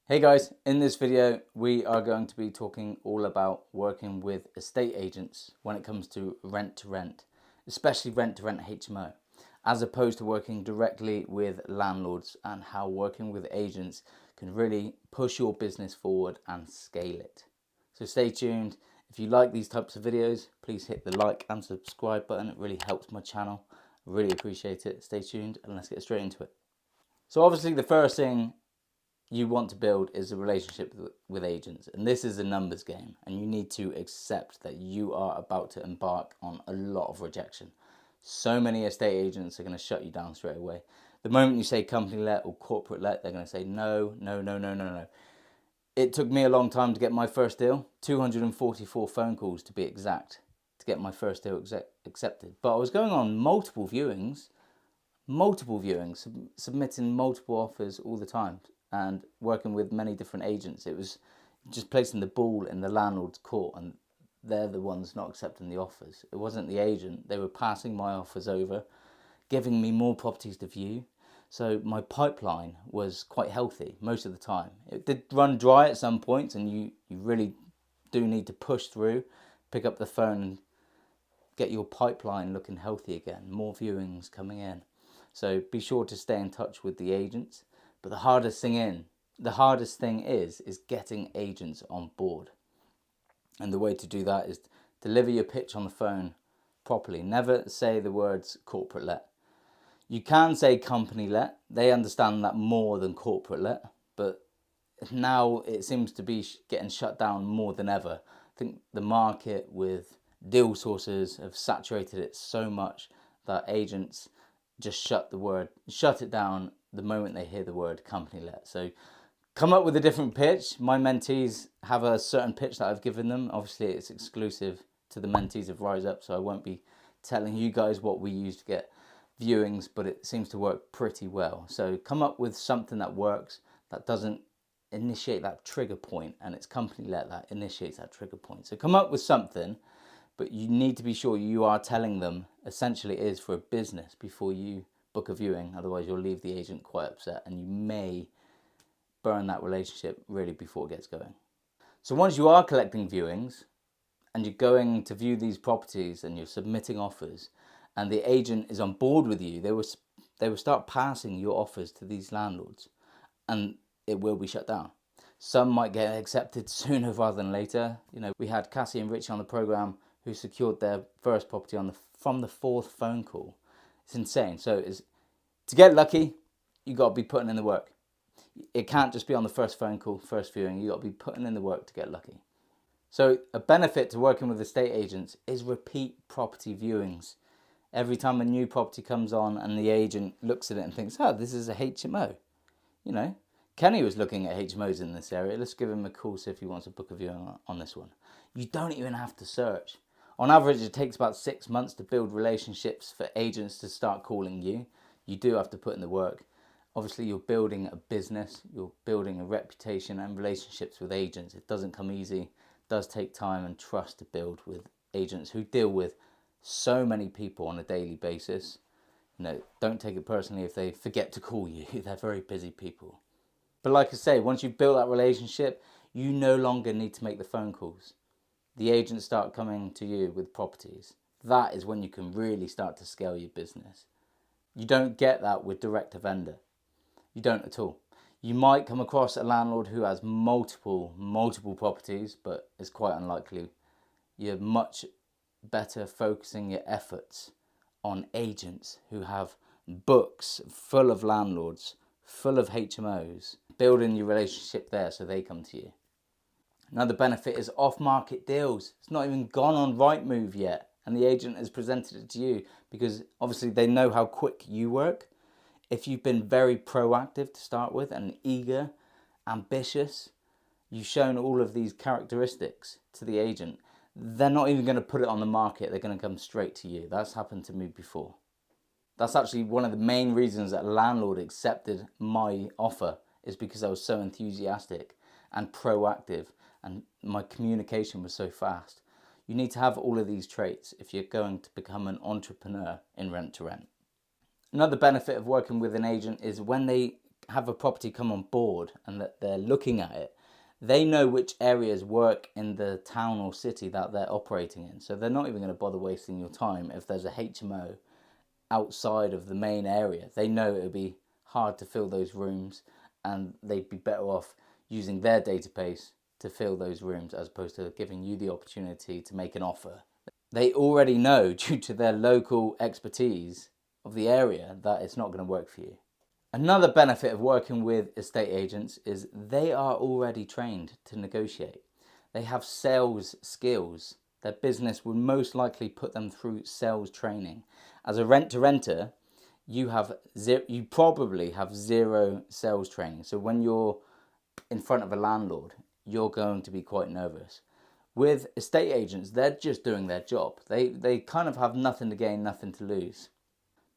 Hey guys, in this video we are going to be talking all about working with estate agents when it comes to rent, especially rent to rent HMO, as opposed to working directly with landlords, and how working with agents can really push your business forward and scale it. So stay tuned. If you like these types of videos, please hit the like and subscribe button. It really helps my channel. I really appreciate it. Stay tuned and let's get straight into it. So obviously the first thing you want to build is a relationship with agents, and this is a numbers game, and you need to accept that you are about to embark on a lot of rejection. So many estate agents are going to shut you down straight away. The moment you say company let or corporate let, they're going to say no, no, no, no, no, no. It took me a long time to get my first deal, 244 phone calls to be exact, to get my first deal accepted. But I was going on multiple viewings, submitting multiple offers all the time, and working with many different agents. It was just placing the ball in the landlord's court, and they're the ones not accepting the offers. It wasn't the agent. They were passing my offers over, giving me more properties to view. So my pipeline was quite healthy most of the time. It did run dry at some points, and you really do need to push through, pick up the phone and get your pipeline looking healthy again, more viewings coming in. So be sure to stay in touch with the agents. But the hardest thing is getting agents on board. And the way to do that is deliver your pitch on the phone properly. Never say the words corporate let. You can say company let. They understand that more than corporate let. But now it seems to be getting shut down more than ever. I think the market with deal sources have saturated it so much that agents just shut it down the moment they hear the word company let. So come up with a different pitch. My mentees have a certain pitch that I've given them. Obviously it's exclusive to the mentees of Rise Up, so I won't be telling you guys what we use to get viewings, but it seems to work pretty well. So come up with something that works, that doesn't initiate that trigger point, and it's company let that initiates that trigger point. So come up with something, but you need to be sure you are telling them essentially it is for a business before you book a viewing. Otherwise you'll leave the agent quite upset, and you may burn that relationship really before it gets going. So once you are collecting viewings and you're going to view these properties and you're submitting offers and the agent is on board with you, they will start passing your offers to these landlords, and it will be shut down. Some might get accepted sooner rather than later. We had Cassie and Richie on the program who secured their first property from the fourth phone call. It's insane. So to get lucky, you got to be putting in the work. It can't just be on the first phone call, first viewing. You got to be putting in the work to get lucky. So a benefit to working with estate agents is repeat property viewings. Every time a new property comes on and the agent looks at it and thinks, oh, this is a HMO. Kenny was looking at HMOs in this area. Let's give him a call, see if he wants to book a viewing on this one. You don't even have to search. On average, it takes about 6 months to build relationships for agents to start calling you. You do have to put in the work. Obviously, you're building a business, you're building a reputation and relationships with agents. It doesn't come easy. It does take time and trust to build with agents who deal with so many people on a daily basis. Don't take it personally if they forget to call you. They're very busy people. But like I say, once you've built that relationship, you no longer need to make the phone calls. The agents start coming to you with properties. That is when you can really start to scale your business. You don't get that with direct to vendor. You don't at all. You might come across a landlord who has multiple properties, but it's quite unlikely. You're much better focusing your efforts on agents who have books full of landlords, full of HMOs, building your relationship there so they come to you. Another benefit is off-market deals. It's not even gone on Rightmove yet, and the agent has presented it to you because obviously they know how quick you work. If you've been very proactive to start with and eager, ambitious, you've shown all of these characteristics to the agent, they're not even going to put it on the market. They're going to come straight to you. That's happened to me before. That's actually one of the main reasons that a landlord accepted my offer, is because I was so enthusiastic and proactive and my communication was so fast. You need to have all of these traits if you're going to become an entrepreneur in rent to rent. Another benefit of working with an agent is when they have a property come on board and that they're looking at it, they know which areas work in the town or city that they're operating in. So they're not even going to bother wasting your time if there's a HMO outside of the main area. They know it would be hard to fill those rooms, and they'd be better off using their database to fill those rooms as opposed to giving you the opportunity to make an offer. They already know, due to their local expertise of the area, that it's not going to work for you. Another benefit of working with estate agents is they are already trained to negotiate. They have sales skills. Their business would most likely put them through sales training. As a rent-to-renter, you probably have zero sales training. So when you're in front of a landlord, you're going to be quite nervous. With estate agents, they're just doing their job. They kind of have nothing to gain, nothing to lose.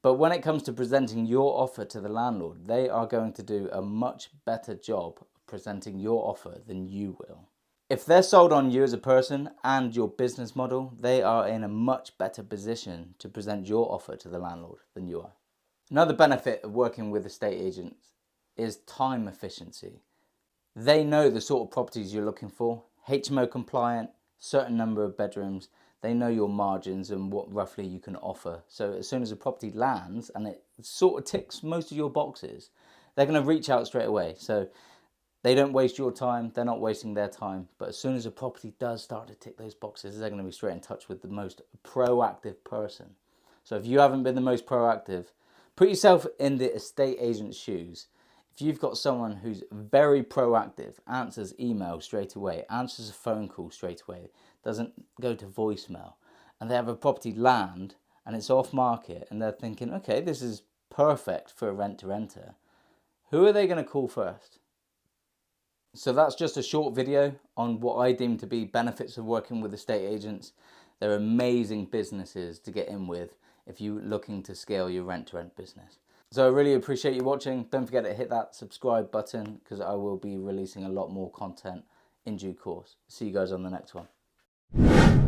But when it comes to presenting your offer to the landlord, they are going to do a much better job of presenting your offer than you will. If they're sold on you as a person and your business model, they are in a much better position to present your offer to the landlord than you are. Another benefit of working with estate agents is time efficiency. They know the sort of properties you're looking for, HMO compliant, certain number of bedrooms. They know your margins and what roughly you can offer. So as soon as a property lands and it sort of ticks most of your boxes, they're going to reach out straight away. So they don't waste your time, they're not wasting their time. But as soon as a property does start to tick those boxes, they're going to be straight in touch with the most proactive person. So if you haven't been the most proactive, put yourself in the estate agent's shoes. If you've got someone who's very proactive, answers email straight away, answers a phone call straight away, doesn't go to voicemail, and they have a property land and it's off market and they're thinking, okay, this is perfect for a rent-to-renter, who are they going to call first? So that's just a short video on what I deem to be benefits of working with estate agents. They're amazing businesses to get in with if you're looking to scale your rent-to-rent business. So I really appreciate you watching. Don't forget to hit that subscribe button because I will be releasing a lot more content in due course. See you guys on the next one.